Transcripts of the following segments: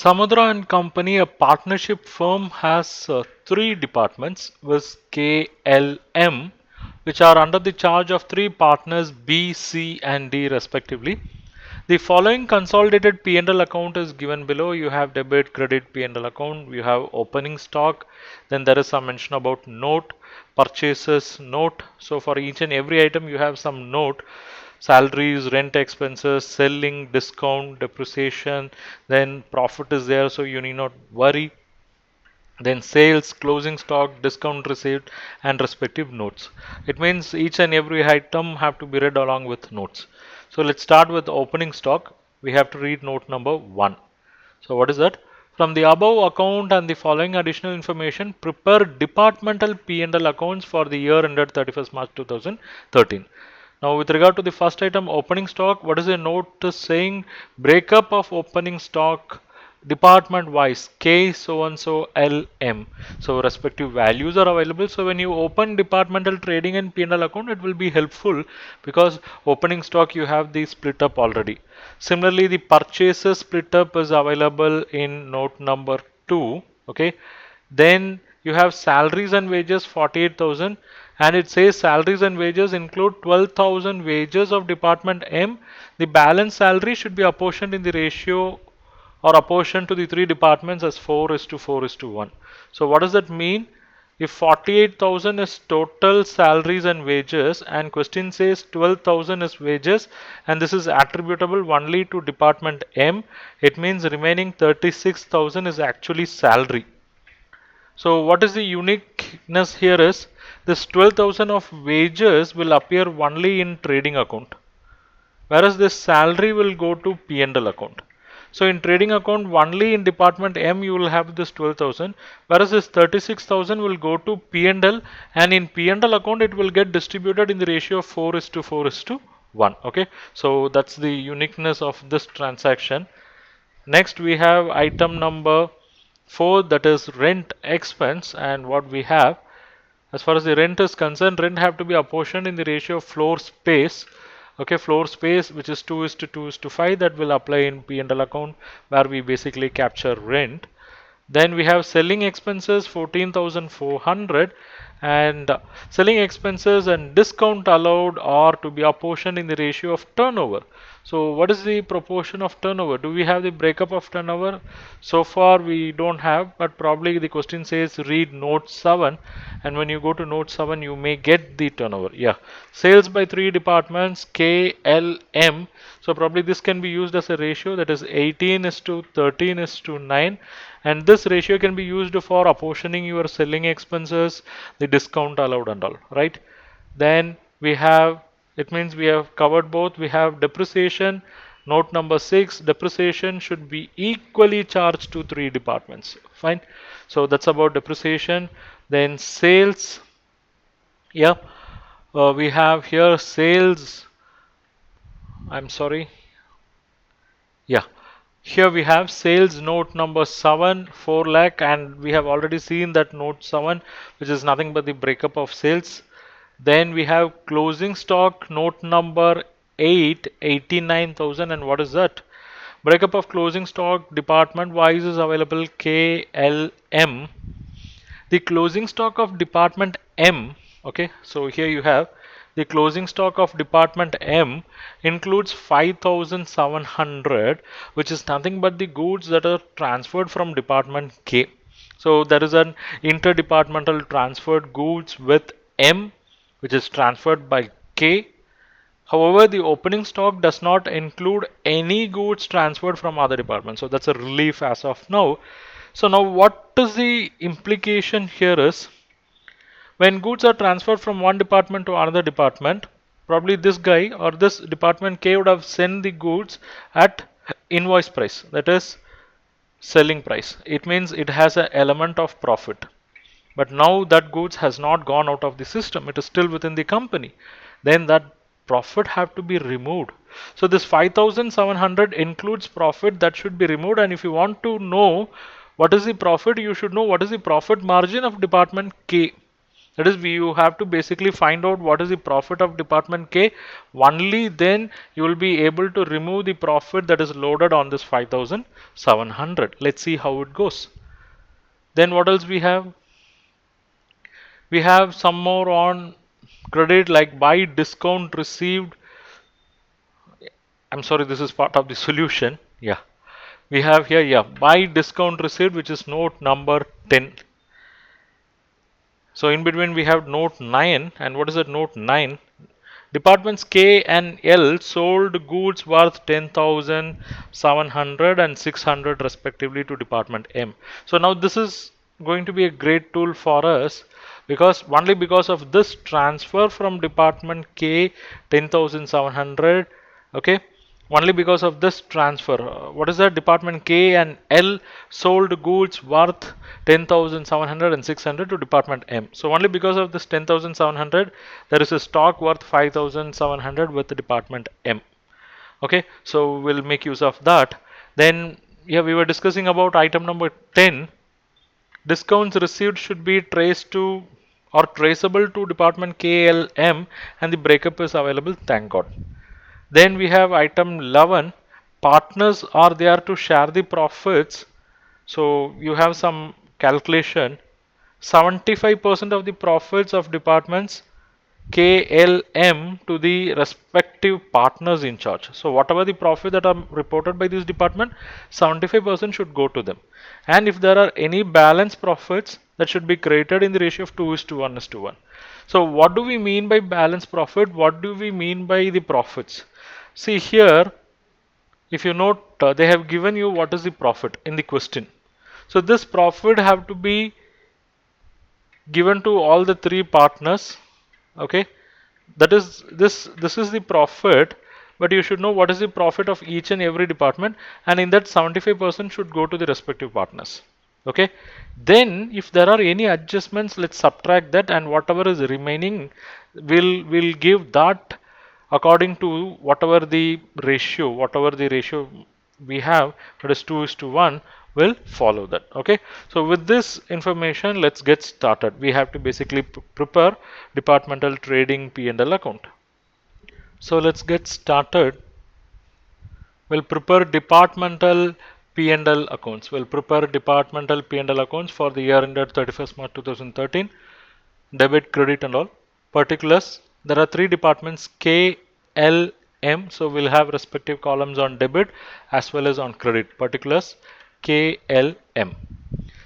Samudra and Company, a partnership firm, has three departments with KLM, which are under the charge of three partners B, C, and D respectively. The following consolidated P&L account is given below. You have debit, credit, P&L account. You have opening stock. Then there is some mention about note, purchases, note. So for each and every item, you have some note. Salaries, rent expenses, selling, discount, depreciation. Then profit is there, so you need not worry. Then sales, closing stock, discount received, and respective notes. It means each and every item have to be read along with notes. So let's start with opening stock. We have to read note number 1. So what is that? From the above account and the following additional information, prepare departmental P&L accounts for the year ended 31st March 2013. Now with regard to the first item, opening stock, what is the note saying? Breakup of opening stock department wise, K so and so L M. So respective values are available. So when you open departmental trading and P&L account, it will be helpful because opening stock you have the split up already. Similarly, the purchases split up is available in note number 2. Okay. Then you have salaries and wages 48,000, and it says salaries and wages include 12,000 wages of department M. The balance salary should be apportioned in the ratio or apportioned to the three departments as 4:4:1. So what does that mean? If 48,000 is total salaries and wages and question says 12,000 is wages and this is attributable only to department M, it means remaining 36,000 is actually salary. So what is the uniqueness here is this 12,000 of wages will appear only in trading account, whereas this salary will go to P&L account. So in trading account only in department M you will have this 12,000, whereas this 36,000 will go to P&L, and in P&L account it will get distributed in the ratio of 4:4:1. Okay, so that's the uniqueness of this transaction. Next we have item number 4, that is rent expense, and what we have as far as the rent is concerned, rent have to be apportioned in the ratio of floor space. Okay, floor space which is 2:2:5, that will apply in P&L account where we basically capture rent. Then we have selling expenses 14,400, and selling expenses and discount allowed are to be apportioned in the ratio of turnover. So what is the proportion of turnover? Do we have the breakup of turnover? So far we don't have, but probably the question says read note 7, and when you go to note 7 you may get the turnover. Yeah, sales by three departments K, L, M. So probably this can be used as a ratio, that is 18:13:9, and this ratio can be used for apportioning your selling expenses, the discount allowed and all, right? Then we have, it means we have covered both. We have depreciation, note number 6, depreciation should be equally charged to three departments. Fine. So that's about depreciation. Then sales, yeah, we have here sales, I'm sorry, yeah, here we have sales note number 7, 4 lakh, and we have already seen that note 7, which is nothing but the breakup of sales. Then we have closing stock note number 8, 89,000, and what is that? Breakup of closing stock department wise is available KLM. The closing stock of department M, okay, so here you have the closing stock of department M includes 5,700, which is nothing but the goods that are transferred from department K. So there is an interdepartmental transferred goods with M, which is transferred by K. However, the opening stock does not include any goods transferred from other departments. So that's a relief as of now. So now what is the implication here is, when goods are transferred from one department to another department, probably this guy or this department K would have sent the goods at invoice price, that is selling price. It means it has an element of profit. But now that goods has not gone out of the system, it is still within the company. Then that profit have to be removed. So this 5,700 includes profit that should be removed, and if you want to know what is the profit, you should know what is the profit margin of department K. That is, you have to basically find out what is the profit of department K. Only then you will be able to remove the profit that is loaded on this 5,700. Let's see how it goes. Then what else we have? We have some more on credit, like by discount received. I'm sorry, this is part of the solution. Yeah. We have here, yeah, by discount received, which is note number 10. So in between we have note 9, and what is that note 9? Departments K and L sold goods worth 10,700 and 600 respectively to Department M. So now this is going to be a great tool for us, because only because of this transfer from Department K 10,700, okay, only because of this transfer. What is that? Department K and L sold goods worth 10,700 and 600 to Department M. So only because of this 10,700, there is a stock worth 5,700 with the Department M. Okay, so we'll make use of that. Then, yeah, we were discussing about item number 10. Discounts received should be traced to or traceable to Department KLM, and the breakup is available, thank God. Then we have item 11. Partners are there to share the profits. So you have some calculation. 75% of the profits of departments KLM to the respective partners in charge. So whatever the profit that are reported by this department, 75% should go to them. And if there are any balance profits, that should be created in the ratio of 2:1:1. So what do we mean by balance profit? What do we mean by the profits? See here, if you note, they have given you what is the profit in the question. So this profit have to be given to all the three partners. Okay, that is this is the profit, but you should know what is the profit of each and every department, and in that 75% should go to the respective partners. Okay, then if there are any adjustments, let's subtract that, and whatever is remaining will give that according to whatever the ratio we have, that is 2:1, will follow that. Okay, so with this information, let's get started. We have to basically prepare departmental trading P&L account. So let's get started. We'll prepare departmental P&L accounts. We'll prepare departmental P&L accounts for the year ended 31st March 2013. Debit, credit and all. Particulars. There are three departments K, L, M. So we'll have respective columns on debit as well as on credit. Particulars K, L, M.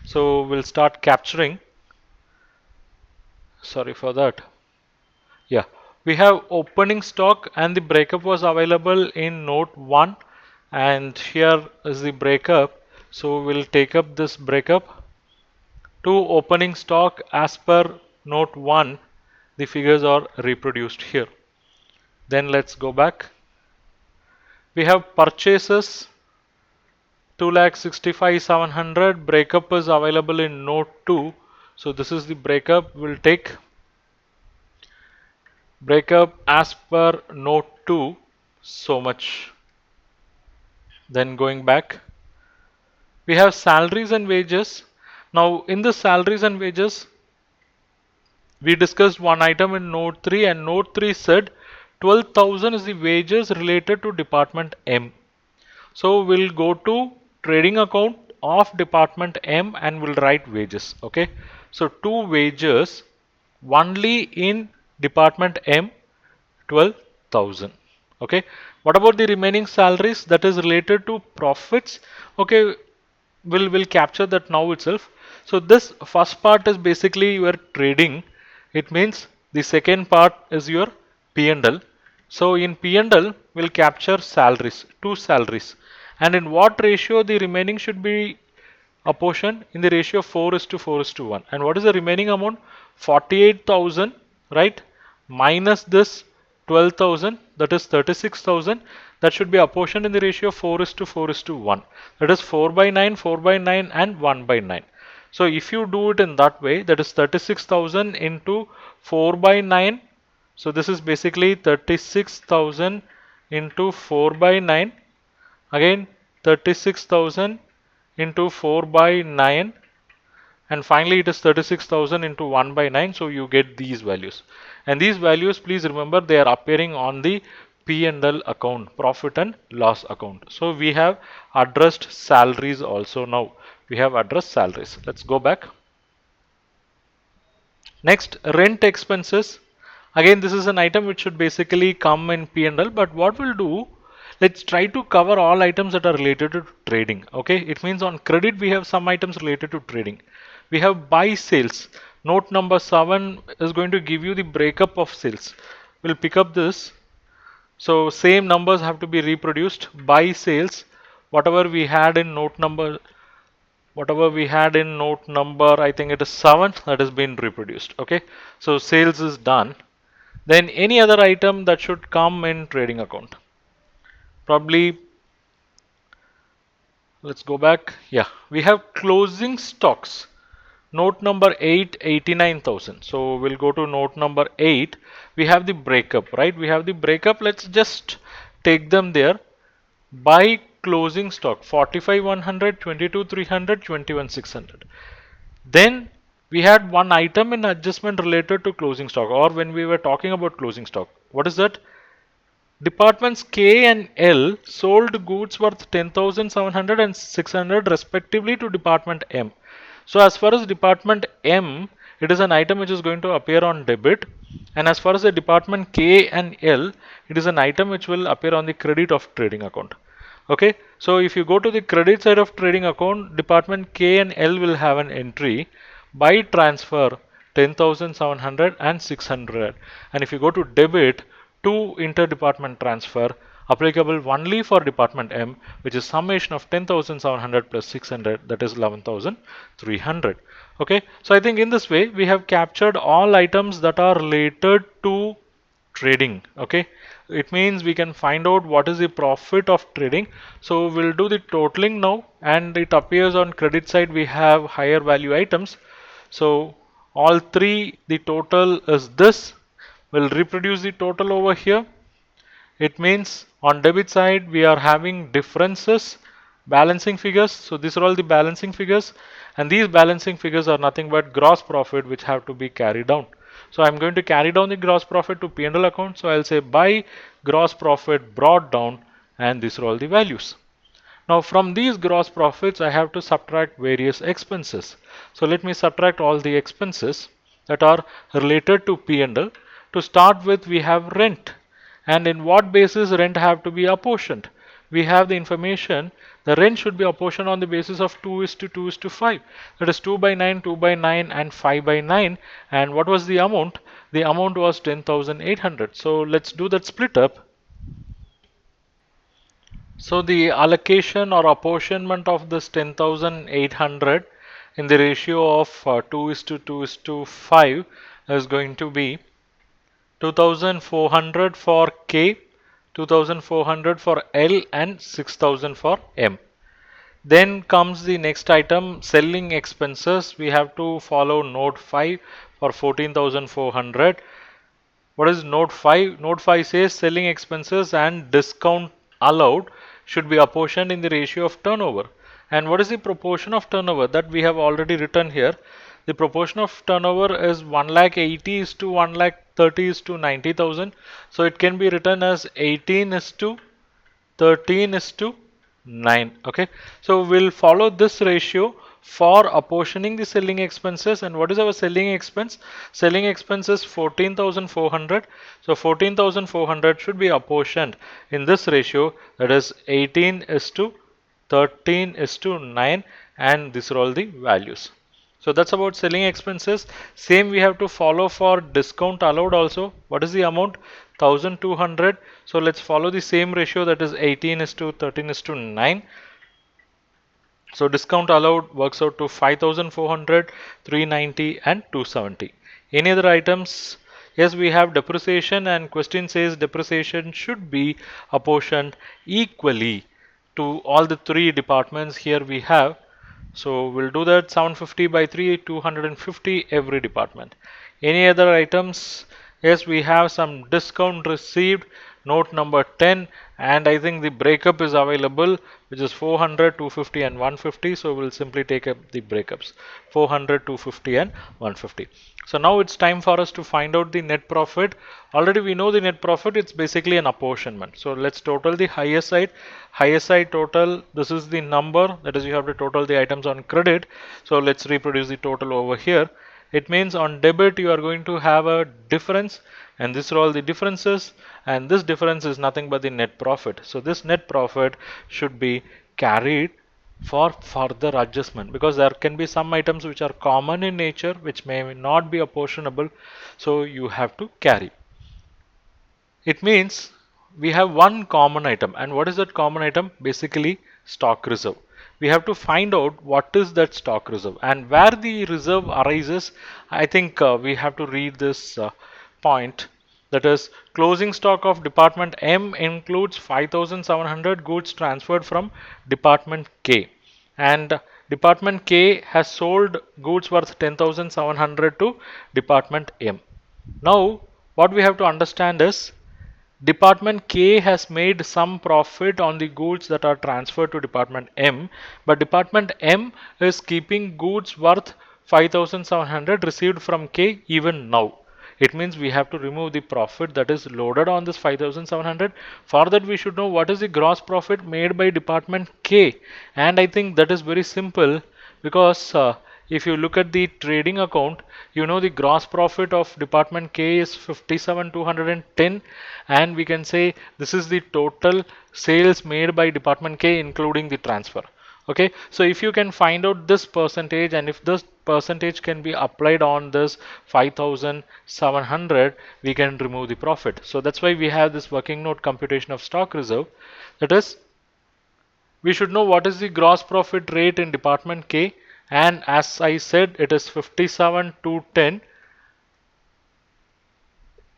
So we'll start capturing. Sorry for that. Yeah, we have opening stock, and the breakup was available in note 1, and here is the breakup. So we'll take up this breakup to opening stock as per note 1. The figures are reproduced here. Then let's go back. We have purchases 2,65,700. Breakup is available in note 2. So this is the breakup. We'll take breakup as per note 2, so much. Then going back, we have salaries and wages. Now in the salaries and wages, we discussed one item in note 3, and note 3 said 12,000 is the wages related to department M. So we'll go to trading account of department M and we'll write wages. Okay, so two wages only in department M, 12,000. Okay, what about the remaining salaries that is related to profits? Okay, we'll capture that now itself. So this first part is basically your trading. It means the second part is your P&L. So in P&L we'll capture salaries, two salaries, and in what ratio the remaining should be apportioned? In the ratio of 4:4:1. And what is the remaining amount? 48,000, right? Minus this 12,000, that is 36,000. That should be apportioned in the ratio of 4:4:1. That is 4/9, 4/9 and 1/9. So if you do it in that way, that is 36,000 into 4/9. So this is basically 36,000 into 4/9. Again 36,000 into 4/9, and finally it is 36,000 into 1 by 9, so you get these values. And these values, please remember, they are appearing on the P&L account, profit and loss account. So we have addressed salaries also now. We have addressed salaries. Let's go back. Next, rent expenses. Again, this is an item which should basically come in P&L, but what we'll do, let's try to cover all items that are related to trading. Okay, it means on credit we have some items related to trading. We have buy sales. Note number 7 is going to give you the breakup of sales. We'll pick up this. So same numbers have to be reproduced. Buy sales, whatever we had in note number, I think it is 7, that has been reproduced. Okay, so sales is done. Then any other item that should come in trading account. Probably, let's go back. Yeah, we have closing stocks. Note number 8, 89,000. So we'll go to note number 8. We have the breakup, right? We have the breakup. Let's just take them there. By closing stock 45,100, 22,300, 21,600. Then we had one item in adjustment related to closing stock, or when we were talking about closing stock. What is that? Departments K and L sold goods worth 10,700 and 600 respectively to Department M. So as far as Department M, it is an item which is going to appear on debit, and as far as the Department K and L, it is an item which will appear on the credit of trading account. Okay, so if you go to the credit side of trading account, Department K and L will have an entry by transfer 10,700 and 600, and if you go to debit, to interdepartment transfer applicable only for Department M, which is summation of 10,700 plus 600, that is 11,300. Okay, so I think in this way we have captured all items that are related to trading. Okay, it means we can find out what is the profit of trading. So we'll do the totaling now, and it appears on credit side we have higher value items. So all three, the total is this. We'll reproduce the total over here. It means on debit side we are having differences, balancing figures. So these are all the balancing figures, and these balancing figures are nothing but gross profit which have to be carried down. So I'm going to carry down the gross profit to P&L account. So I'll say by gross profit brought down, and these are all the values. Now from these gross profits I have to subtract various expenses. So let me subtract all the expenses that are related to P&L. To start with, we have rent, and in what basis rent have to be apportioned? We have the information, the rent should be apportioned on the basis of 2:2:5. That is 2 by 9, 2 by 9 and 5 by 9. And what was the amount? The amount was 10,800. So let's do that split up. So the allocation or apportionment of this 10,800 in the ratio of 2:2:5 is going to be 2,400 for K, 2,400 for L, and 6,000 for M. Then comes the next item, selling expenses. We have to follow note 5 for 14,400. What is note 5? Note 5 says selling expenses and discount allowed should be apportioned in the ratio of turnover. And what is the proportion of turnover? That we have already written here. The proportion of turnover is 1,80,000 is to 1,30,000 is to 90,000. So it can be written as 18 is to 13 is to 9. Okay, so we'll follow this ratio for apportioning the selling expenses. And what is our selling expense? Selling expense is 14,400. So 14,400 should be apportioned in this ratio, that is 18 is to 13 is to 9, and these are all the values. So that's about selling expenses. Same we have to follow for discount allowed also. What is the amount? 1,200. So let's follow the same ratio, that is 18 is to 13 is to 9. So discount allowed works out to 5,400, 390 and 270. Any other items? Yes, we have depreciation, and question says depreciation should be apportioned equally to all the three departments here we have. So we'll do that, 750 by 3, 250 every department. Any other items? Yes, we have some discount received, note number 10, and I think the breakup is available, which is 400, 250 and 150. So we'll simply take up the breakups 400, 250 and 150. So now it's time for us to find out the net profit. Already we know the net profit, it's basically an apportionment. So let's total the higher side total. This is the number, that is you have to total the items on credit. So let's reproduce the total over here. It means on debit you are going to have a difference, and these are all the differences, and this difference is nothing but the net profit. So this net profit should be carried for further adjustment, because there can be some items which are common in nature which may not be apportionable, so you have to carry. It means we have one common item, and what is that common item? Basically stock reserve. We have to find out what is that stock reserve and where the reserve arises. I think we have to read this point, that is closing stock of department M includes 5700 goods transferred from department K, and department K has sold goods worth 10,700 to department M. Now what we have to understand is Department K has made some profit on the goods that are transferred to Department M, but Department M is keeping goods worth 5700 received from K even now. It means we have to remove the profit that is loaded on this 5700. For that we should know what is the gross profit made by Department K, and I think that is very simple, because if you look at the trading account, you know the gross profit of department K is 57,210, and we can say this is the total sales made by department K including the transfer. Okay, so if you can find out this percentage, and if this percentage can be applied on this 5700, we can remove the profit. So that's why we have this working note computation of stock reserve. That is, we should know what is the gross profit rate in department K, and as I said, it is 57 to 10,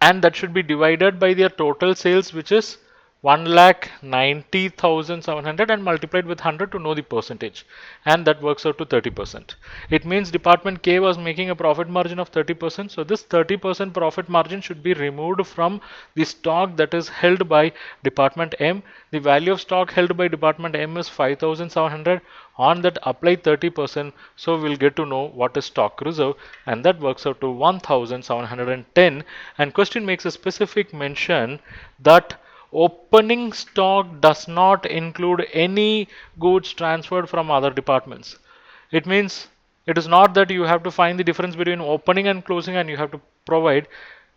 and that should be divided by their total sales, which is 1,90,700, and multiplied with 100 to know the percentage, and that works out to 30%. It means department K was making a profit margin of 30%, so this 30% profit margin should be removed from the stock that is held by department M. The value of stock held by department M is 5,700. On that apply 30%, so we'll get to know what is stock reserve, and that works out to 1,710. And question makes a specific mention that opening stock does not include any goods transferred from other departments. It means it is not that you have to find the difference between opening and closing and you have to provide.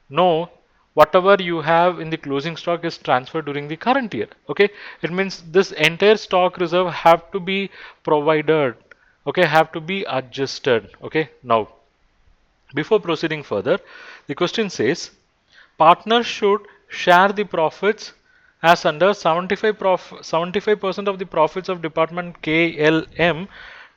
No, whatever you have in the closing stock is transferred during the current year. Okay, it means this entire stock reserve have to be provided. Okay, have to be adjusted. Okay, now before proceeding further, the question says partners should share the profits as under 75% of the profits of department KLM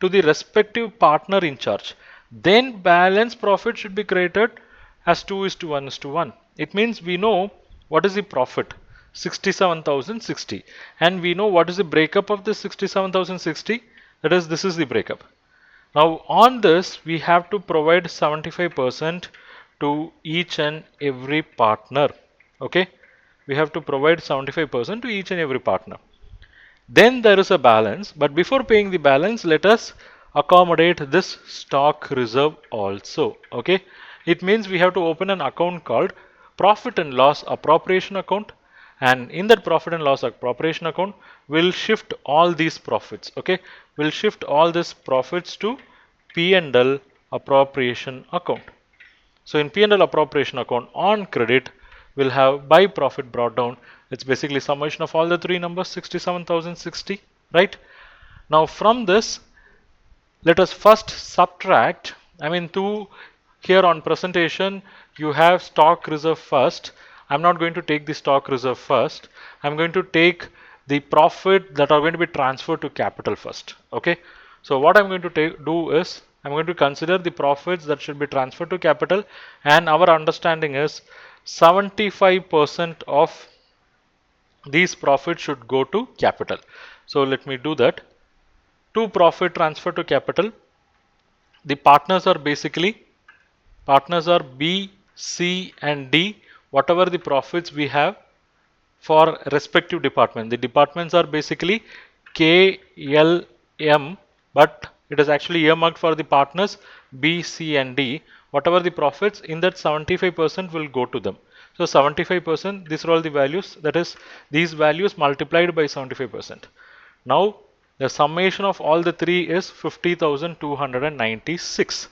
to the respective partner in charge. Then balance profit should be created as 2:1:1. It means we know what is the profit, 67,060, and we know what is the breakup of this 67,060. That is, this is the breakup. Now on this we have to provide 75% to each and every partner. Okay, we have to provide 75% to each and every partner. Then there is a balance, but before paying the balance, let us accommodate this stock reserve also. Okay, it means we have to open an account called profit and loss appropriation account, and in that profit and loss appropriation account we'll shift all these profits. Okay, we'll shift all these profits to P&L appropriation account. So in P&L appropriation account, on credit we'll have by profit brought down. It's basically summation of all the three numbers, 67,060, right? Now from this, let us first subtract. Here on presentation you have stock reserve first. I'm not going to take the stock reserve first. I'm going to take the profit that are going to be transferred to capital first. Okay, so what I'm going to do is I'm going to consider the profits that should be transferred to capital, and our understanding is 75% of these profits should go to capital. So let me do that. To profit transfer to capital, the partners are B, C and D. Whatever the profits we have, for respective department. The departments are basically K, L, M, but it is actually earmarked for the partners B, C, and D. Whatever the profits in that 75% will go to them. So 75%, these are all the values, that is these values multiplied by 75%. Now the summation of all the three is 50,296.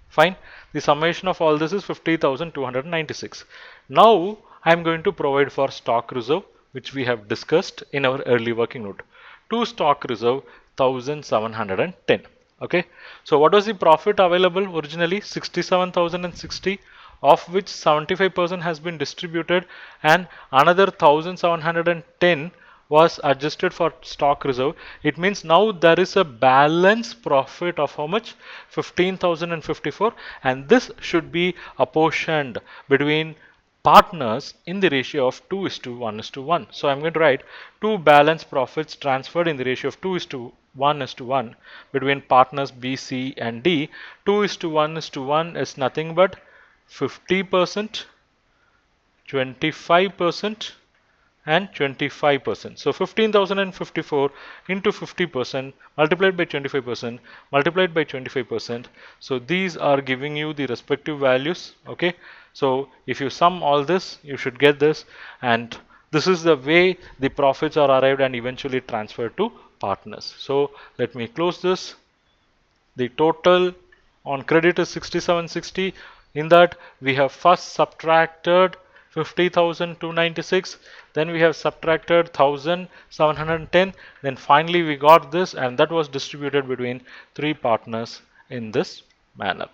Fine. The summation of all this is 50,296. Now I am going to provide for stock reserve, which we have discussed in our early working note. To stock reserve 1,710. Okay. So what was the profit available originally? 67,060, of which 75% has been distributed and another 1,710 was adjusted for stock reserve. It means now there is a balance profit of how much? 15,054, and this should be apportioned between partners in the ratio of 2:1:1. So I'm going to write two balance profits transferred in the ratio of 2:1:1 between partners B, C, and D. 2:1:1 is nothing but 50%, 25%, and 25%. So 15,054 into 50% multiplied by 25% multiplied by 25%. So these are giving you the respective values. Okay. So if you sum all this, you should get this, and this is the way the profits are arrived and eventually transferred to partners. So let me close this. The total on credit is 6760. In that we have first subtracted 50,296, then we have subtracted 1,710, then finally we got this, and that was distributed between three partners in this manner.